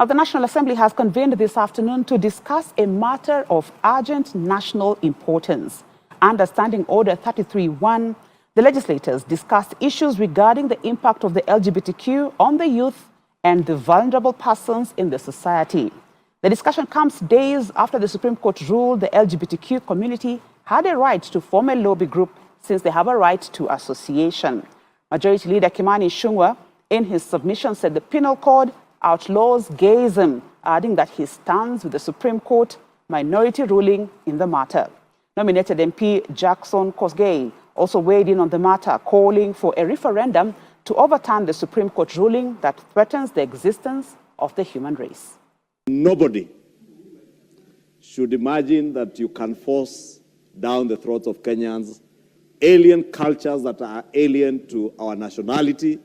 Now, the National Assembly has convened this afternoon to discuss a matter of urgent national importance. Under Standing Order 33-1, the legislators discussed issues regarding the impact of the LGBTQ on the youth and the vulnerable persons in the society. The discussion comes days after the Supreme Court ruled the LGBTQ community had a right to form a lobby group since they have a right to association. Majority Leader Kimani Ichung'wah, in his submission, said the Penal Code outlaws gayism, adding that he stands with the Supreme Court minority ruling in the matter. Nominated MP Jackson Kosgei also weighed in on the matter, calling for a referendum to overturn the Supreme Court ruling that threatens the existence of the human race. Nobody should imagine that you can force down the throats of Kenyans alien cultures that are alien to our nationality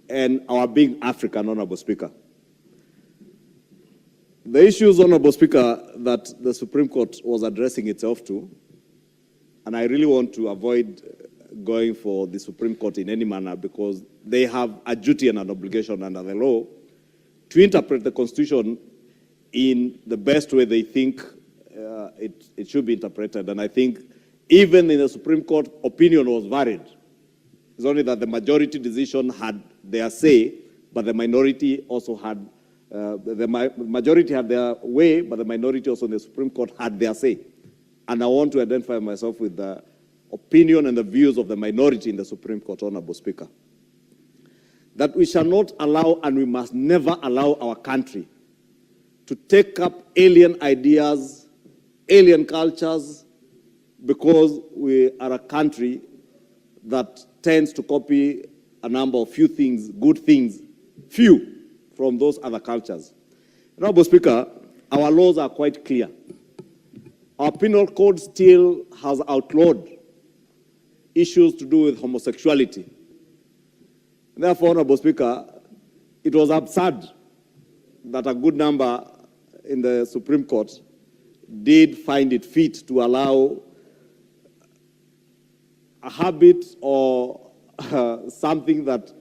and our being African, Honorable Speaker. The issues, Honorable Speaker, that the Supreme Court was addressing itself to, and I really want to avoid going for the Supreme Court in any manner because they have a duty and an obligation under the law to interpret the Constitution in the best way they think it should be interpreted. And I think even in the Supreme Court, opinion was varied. It's only that the majority decision had their say, but the minority also had, the majority had their way, but the minority also in the Supreme Court had their say. And I want to identify myself with the opinion and the views of the minority in the Supreme Court, Honorable Speaker. That we shall not allow and we must never allow our country to take up alien ideas, alien cultures, because we are a country that tends to copy a number of few things, good things, few from those other cultures. Honorable Speaker, our laws are quite clear. Our penal code still has outlawed issues to do with homosexuality. Therefore, Honorable Speaker, it was absurd that a good number in the Supreme Court did find it fit to allow a habit or something that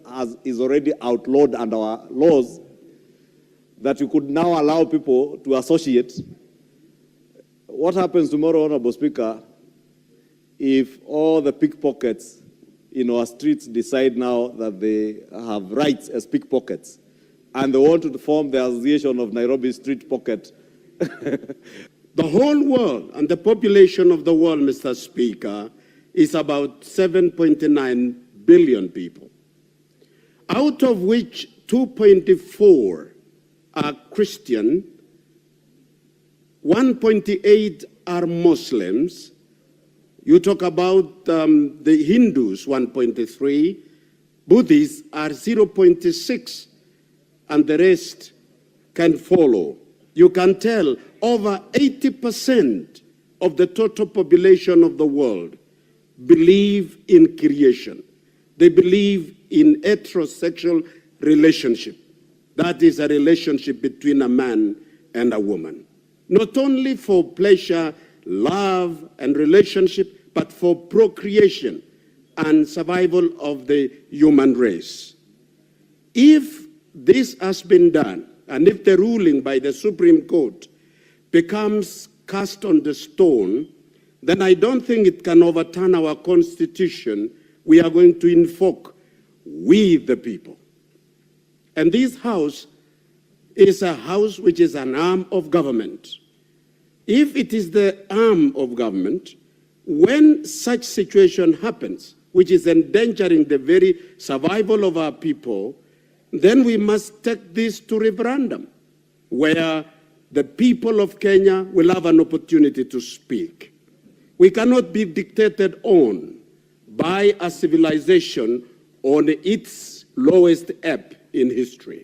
is already outlawed under our laws, that you could now allow people to associate. What happens tomorrow, Honorable Speaker, if all the pickpockets in our streets decide now that they have rights as pickpockets and they want to form the Association of Nairobi Street Pocket? The whole world and the population of the world, Mr. Speaker, is about 7.9 billion people, out of which 2.4 are Christian, 1.8 are Muslims. You talk about the Hindus, 1.3, Buddhists are 0.6, and the rest can follow. You can tell over 80% of the total population of the world believe in creation. They believe in heterosexual relationship. That is a relationship between a man and a woman. Not only for pleasure, love, and relationship, but for procreation and survival of the human race. If this has been done, and if the ruling by the Supreme Court becomes cast on the stone, then I don't think it can overturn our Constitution. We are going to invoke we the people. And this house is a house which is an arm of government. If it is the arm of government, when such situation happens, which is endangering the very survival of our people, then we must take this to referendum, where the people of Kenya will have an opportunity to speak. We cannot be dictated on by a civilization on its lowest ebb in history.